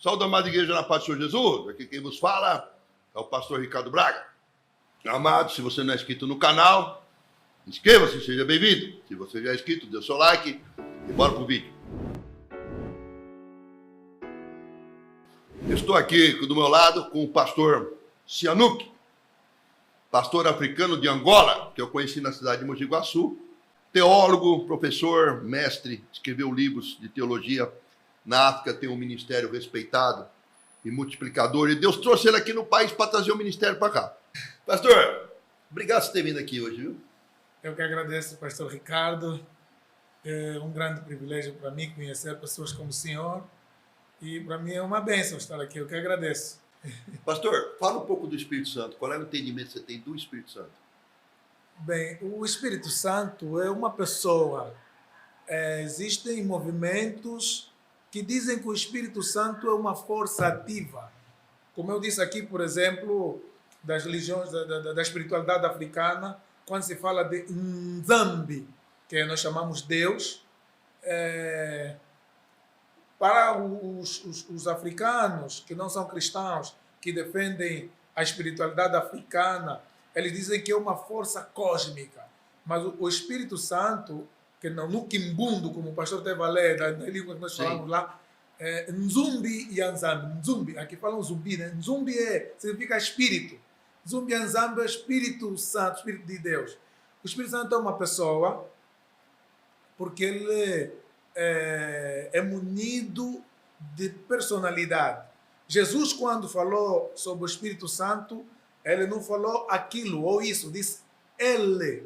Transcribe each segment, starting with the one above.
Saúde, amada igreja, na paz do Senhor Jesus. Aqui quem vos fala é o pastor Ricardo Braga. Amado, se você não é inscrito no canal, inscreva-se, seja bem-vindo. Se você já é inscrito, dê o seu like e bora pro vídeo. Eu estou aqui do meu lado com o pastor Sihanouk, pastor africano de Angola, que eu conheci na cidade de Mogi Guaçu, teólogo, professor, mestre, escreveu livros de teologia. Na África tem um ministério respeitado e multiplicador, e Deus trouxe ele aqui no país para trazer o ministério para cá. Pastor, obrigado por ter vindo aqui hoje, viu? Eu que agradeço, pastor Ricardo. É um grande privilégio para mim conhecer pessoas como o senhor, e para mim é uma bênção estar aqui. Eu que agradeço. Pastor, fala um pouco do Espírito Santo. Qual é o entendimento que você tem do Espírito Santo? Bem, o Espírito Santo é uma pessoa. Existem movimentos que dizem que o Espírito Santo é uma força ativa. Como eu disse aqui, por exemplo, das religiões, da espiritualidade africana, quando se fala de Nzambi, que nós chamamos Deus, para os africanos que não são cristãos, que defendem a espiritualidade africana, eles dizem que é uma força cósmica. Mas o Espírito Santo, que no Kimbundo, como o pastor teve a ler, na língua que nós falamos lá, Nzumbi e Nzambi. Nzumbi, aqui falam zumbi, né? Nzumbi significa espírito. Nzumbi e Nzambi é Espírito Santo, Espírito de Deus. O Espírito Santo é uma pessoa porque ele é munido de personalidade. Jesus, quando falou sobre o Espírito Santo, ele não falou aquilo ou isso, disse ele.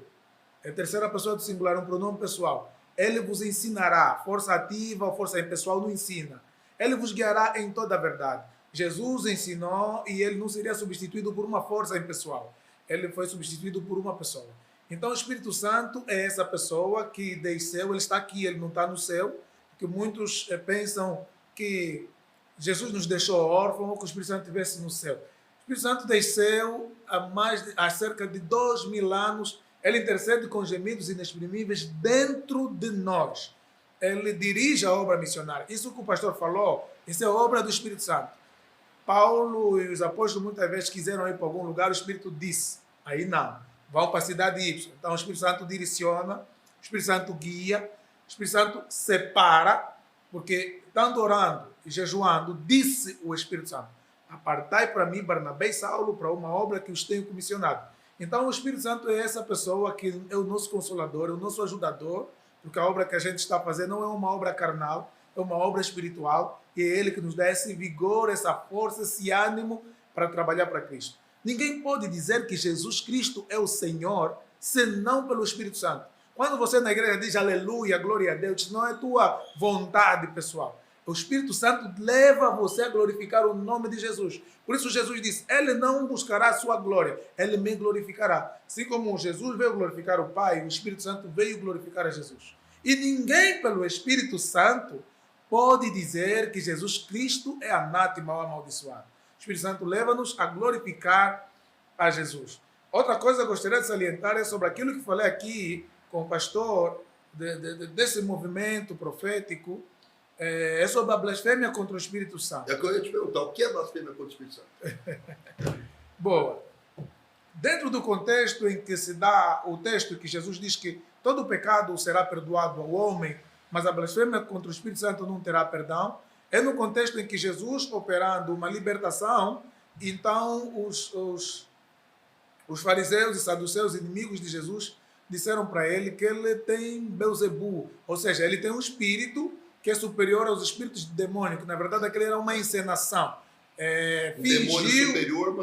É a terceira pessoa do singular, um pronome pessoal. Ele vos ensinará. Força ativa ou força impessoal não ensina. Ele vos guiará em toda a verdade. Jesus ensinou e ele não seria substituído por uma força impessoal. Ele foi substituído por uma pessoa. Então o Espírito Santo é essa pessoa que desceu, ele está aqui, ele não está no céu, porque muitos pensam que Jesus nos deixou órfãos ou que o Espírito Santo estivesse no céu. O Espírito Santo desceu há cerca de 2000 anos. Ele intercede com gemidos inexprimíveis dentro de nós. Ele dirige a obra missionária. Isso que o pastor falou, isso é obra do Espírito Santo. Paulo e os apóstolos muitas vezes quiseram ir para algum lugar, o Espírito disse, aí não, vão para a cidade Y. Então o Espírito Santo direciona, o Espírito Santo guia, o Espírito Santo separa, porque estando orando e jejuando, disse o Espírito Santo, apartai para mim Barnabé e Saulo para uma obra que os tenho comissionado. Então, o Espírito Santo é essa pessoa que é o nosso consolador, é o nosso ajudador, porque a obra que a gente está fazendo não é uma obra carnal, é uma obra espiritual, e é Ele que nos dá esse vigor, essa força, esse ânimo para trabalhar para Cristo. Ninguém pode dizer que Jesus Cristo é o Senhor, senão pelo Espírito Santo. Quando você na igreja diz aleluia, glória a Deus, não é tua vontade pessoal. O Espírito Santo leva você a glorificar o nome de Jesus. Por isso Jesus disse, ele não buscará a sua glória, ele me glorificará. Assim como Jesus veio glorificar o Pai, o Espírito Santo veio glorificar a Jesus. E ninguém pelo Espírito Santo pode dizer que Jesus Cristo é anátema ou amaldiçoado. O Espírito Santo leva-nos a glorificar a Jesus. Outra coisa que eu gostaria de salientar é sobre aquilo que falei aqui com o pastor, desse movimento profético, é sobre a blasfêmia contra o Espírito Santo. É que eu ia te perguntar, o que é blasfêmia contra o Espírito Santo? Boa. Dentro do contexto em que se dá o texto que Jesus diz que todo pecado será perdoado ao homem, mas a blasfêmia contra o Espírito Santo não terá perdão, é no contexto em que Jesus, operando uma libertação, então os fariseus e saduceus, inimigos de Jesus, disseram para ele que ele tem Beuzebu, ou seja, ele tem um espírito que é superior aos espíritos demônicos. Na verdade, aquilo era uma encenação. Fingiu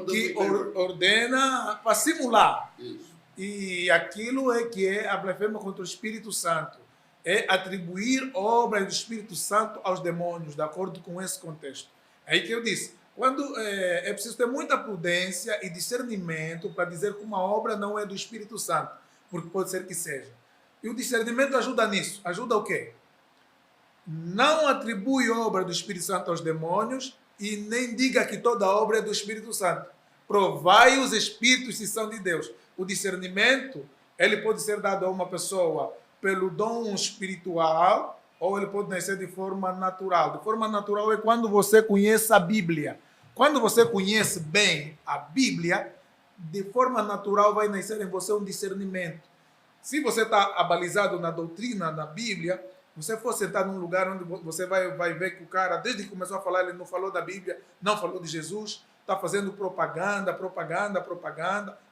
que ordena para simular. Isso. E aquilo é que é a blasfêmia contra o Espírito Santo. É atribuir obras do Espírito Santo aos demônios, de acordo com esse contexto. É aí que eu disse, quando é preciso ter muita prudência e discernimento para dizer que uma obra não é do Espírito Santo, porque pode ser que seja. E o discernimento ajuda nisso. Ajuda o quê? Não atribui obra do Espírito Santo aos demônios e nem diga que toda obra é do Espírito Santo. Provai os espíritos se são de Deus. O discernimento, ele pode ser dado a uma pessoa pelo dom espiritual ou ele pode nascer de forma natural. De forma natural é quando você conhece a Bíblia. Quando você conhece bem a Bíblia, de forma natural vai nascer em você um discernimento. Se você está abalizado na doutrina, na Bíblia, você for sentar num lugar onde você vai ver que o cara, desde que começou a falar, ele não falou da Bíblia, não falou de Jesus, está fazendo propaganda,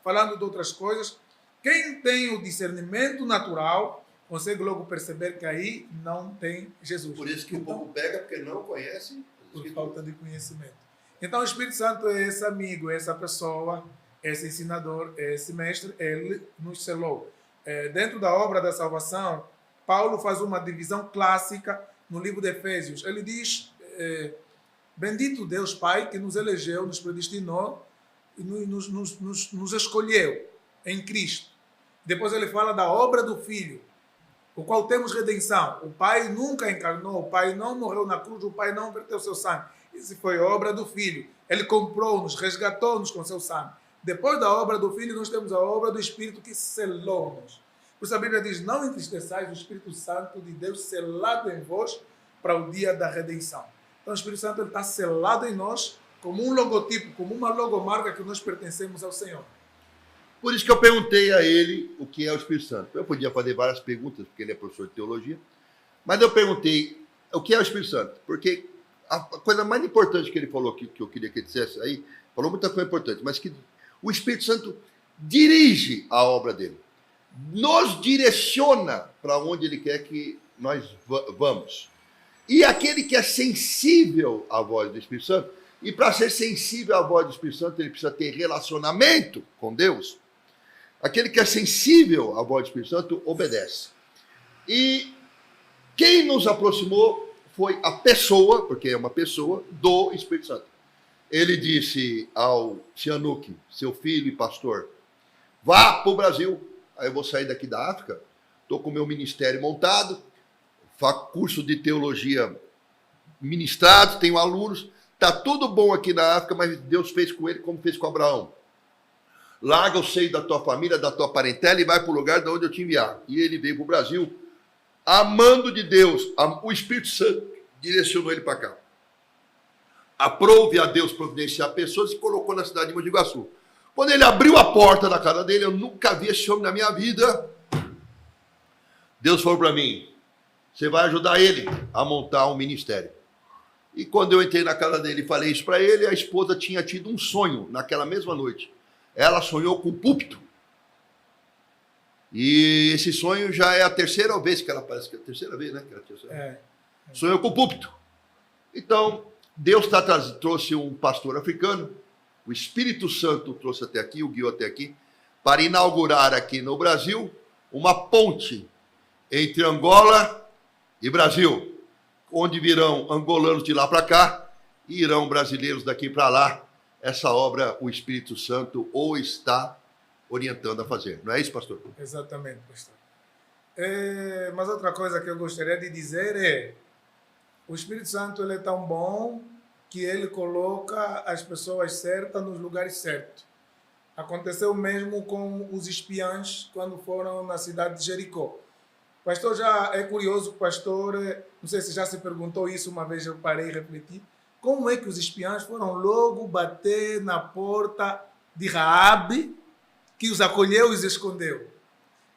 falando de outras coisas. Quem tem o discernimento natural consegue logo perceber que aí não tem Jesus. Por isso que o povo pega, porque não conhece. Por falta de conhecimento. Então o Espírito Santo é esse amigo, é essa pessoa, esse ensinador, esse mestre, ele nos selou. Dentro da obra da salvação, Paulo faz uma divisão clássica no livro de Efésios. Ele diz, bendito Deus Pai que nos elegeu, nos predestinou e nos escolheu em Cristo. Depois ele fala da obra do Filho, o qual temos redenção. O Pai nunca encarnou, o Pai não morreu na cruz, o Pai não verteu seu sangue. Isso foi obra do Filho. Ele comprou-nos, resgatou-nos com seu sangue. Depois da obra do Filho, nós temos a obra do Espírito que selou-nos. Por isso a Bíblia diz, não entristeçais o Espírito Santo de Deus selado em vós para o dia da redenção. Então o Espírito Santo está selado em nós como um logotipo, como uma logomarca que nós pertencemos ao Senhor. Por isso que eu perguntei a ele o que é o Espírito Santo. Eu podia fazer várias perguntas, porque ele é professor de teologia, mas eu perguntei o que é o Espírito Santo, porque a coisa mais importante que ele falou, que eu queria que ele dissesse aí, falou muita coisa importante, mas que o Espírito Santo dirige a obra dele, nos direciona para onde ele quer que nós vamos. E aquele que é sensível à voz do Espírito Santo, e para ser sensível à voz do Espírito Santo, ele precisa ter relacionamento com Deus. Aquele que é sensível à voz do Espírito Santo, obedece. E quem nos aproximou foi a pessoa, porque é uma pessoa, do Espírito Santo. Ele disse ao Sihanouk, seu filho e pastor, vá para o Brasil. Aí eu vou sair daqui da África, estou com o meu ministério montado, faço curso de teologia ministrado, tenho alunos, está tudo bom aqui na África, mas Deus fez com ele como fez com Abraão. Larga o seio da tua família, da tua parentela e vai para o lugar de onde eu te enviar. E ele veio para o Brasil, amando de Deus, o Espírito Santo direcionou ele para cá. Aprove a Deus providenciar pessoas e colocou na cidade de Mogi Guaçu. Quando ele abriu a porta da casa dele, eu nunca vi esse homem na minha vida. Deus falou para mim, você vai ajudar ele a montar um ministério. E quando eu entrei na casa dele e falei isso para ele, a esposa tinha tido um sonho naquela mesma noite. Ela sonhou com o púlpito. E esse sonho já é a terceira vez que ela parece que é a terceira vez, né? Sonhou com o púlpito. Então, Deus trouxe um pastor africano, o Espírito Santo trouxe até aqui, o guiou até aqui, para inaugurar aqui no Brasil uma ponte entre Angola e Brasil, onde virão angolanos de lá para cá e irão brasileiros daqui para lá. Essa obra o Espírito Santo ou está orientando a fazer. Não é isso, pastor? Exatamente, pastor. Mas outra coisa que eu gostaria de dizer é o Espírito Santo ele é tão bom que ele coloca as pessoas certas nos lugares certos. Aconteceu mesmo com os espiãs quando foram na cidade de Jericó. Pastor, já é curioso, pastor, não sei se já se perguntou isso uma vez, eu parei e refleti, como é que os espiãs foram logo bater na porta de Raabe, que os acolheu e os escondeu?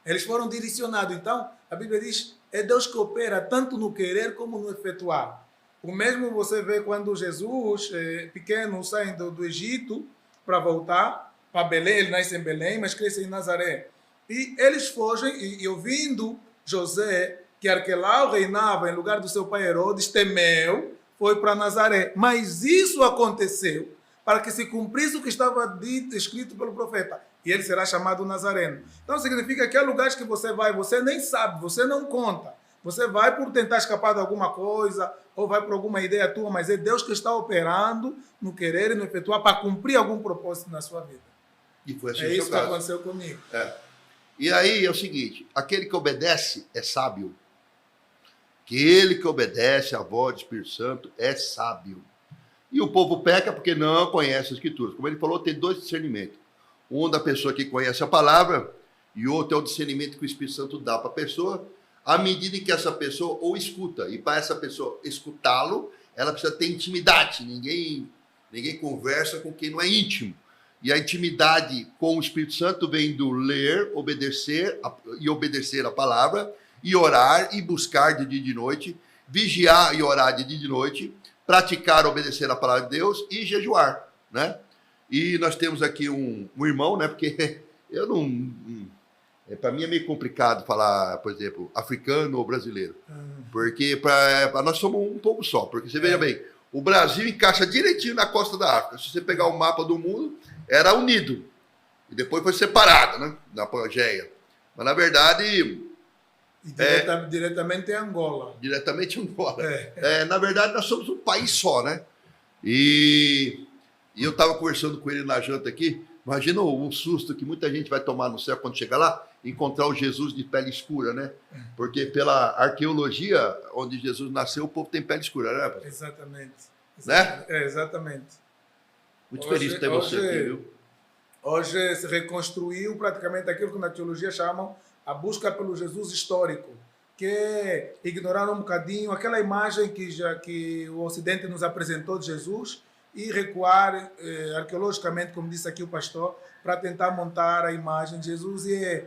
Eles foram direcionados. Então, a Bíblia diz, é Deus que opera tanto no querer como no efetuar. O mesmo você vê quando Jesus, pequeno, sai do Egito para voltar para Belém, ele nasce em Belém, mas cresce em Nazaré. E eles fogem, e ouvindo José, que Arquelau reinava em lugar do seu pai Herodes, temeu, foi para Nazaré. Mas isso aconteceu para que se cumprisse o que estava dito, escrito pelo profeta. E ele será chamado Nazareno. Então significa que há lugares que você vai, você nem sabe, você não conta. Você vai por tentar escapar de alguma coisa, ou vai por alguma ideia tua, mas é Deus que está operando no querer e no efetuar para cumprir algum propósito na sua vida. E foi assim é isso que aconteceu comigo. E aí é o seguinte, aquele que obedece é sábio. Aquele que obedece à voz do Espírito Santo é sábio. E o povo peca porque não conhece as Escrituras. Como ele falou, tem dois discernimentos. Um da pessoa que conhece a palavra e outro é o discernimento que o Espírito Santo dá para a pessoa à medida em que essa pessoa o escuta. E para essa pessoa escutá-lo, ela precisa ter intimidade. Ninguém conversa com quem não é íntimo. E a intimidade com o Espírito Santo vem do ler, obedecer a palavra, e orar e buscar de dia e de noite, vigiar e orar de dia e de noite, praticar, obedecer a palavra de Deus e jejuar, né? E nós temos aqui um irmão, né? Porque eu não... Para mim é meio complicado falar, por exemplo, africano ou brasileiro. Porque para nós somos um povo só. Porque você veja bem, o Brasil encaixa direitinho na costa da África. Se você pegar o mapa do mundo, era unido. E depois foi separado, né? Na Pangeia. Mas na verdade... diretamente em Angola. Diretamente em Angola. Na verdade, nós somos um país só, né? E eu estava conversando com ele na janta aqui. Imagina o susto que muita gente vai tomar no céu quando chegar lá, encontrar o Jesus de pele escura, né? Porque pela arqueologia, onde Jesus nasceu, o povo tem pele escura, né, pastor? Exatamente. Né? Exatamente. Muito feliz de ter você aqui, viu? Hoje se reconstruiu praticamente aquilo que na teologia chamam a busca pelo Jesus histórico, que é ignorar um bocadinho aquela imagem que o Ocidente nos apresentou de Jesus e recuar arqueologicamente, como disse aqui o pastor, para tentar montar a imagem de Jesus. E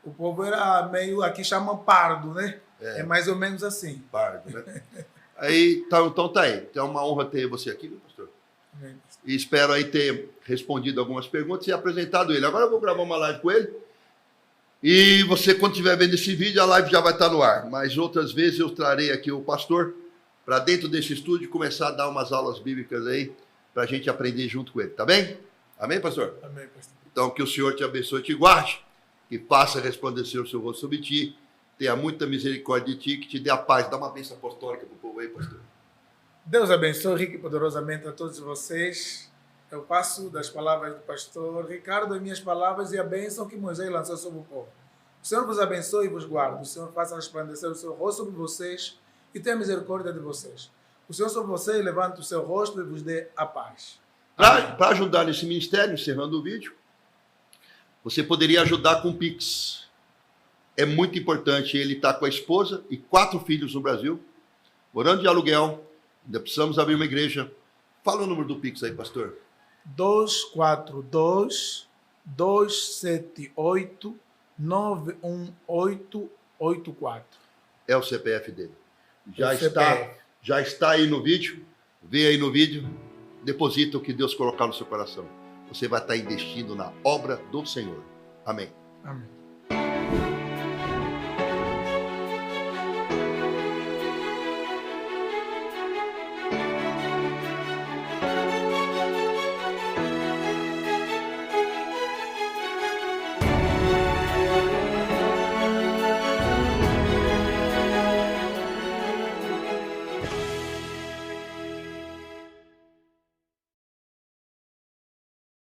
o povo era meio, aqui chamam pardo, né? É mais ou menos assim. Pardo, né? Aí, então tá aí. É uma honra ter você aqui, viu, pastor? Amém. E espero aí ter respondido algumas perguntas e apresentado ele. Agora eu vou gravar uma live com ele. E você, quando estiver vendo esse vídeo, a live já vai estar no ar. Mas outras vezes eu trarei aqui o pastor para dentro desse estúdio começar a dar umas aulas bíblicas aí para a gente aprender junto com ele. Tá bem? Amém, pastor? Amém, pastor. Então, que o Senhor te abençoe e te guarde, que faça resplandecer o seu rosto sobre ti, tenha muita misericórdia de ti, que te dê a paz. Dá uma bênção apostólica para o povo aí, pastor. Deus abençoe rico e poderosamente a todos vocês. Eu passo das palavras do pastor Ricardo as minhas palavras e a bênção que Moisés lançou sobre o povo. O Senhor vos abençoe e vos guarde. O Senhor faça resplandecer o seu rosto sobre vocês e tenha misericórdia de vocês. O Senhor sobre vocês levante o seu rosto e vos dê a paz. Para ajudar nesse ministério, encerrando o vídeo, você poderia ajudar com o Pix. É muito importante. Ele está com a esposa e 4 filhos no Brasil, morando de aluguel. Ainda precisamos abrir uma igreja. Fala o número do Pix aí, pastor. 242-278-91884. É o CPF dele. Já está aí no vídeo. Vê aí no vídeo. Deposita o que Deus colocar no seu coração. Você vai estar investindo na obra do Senhor. Amém. Amém.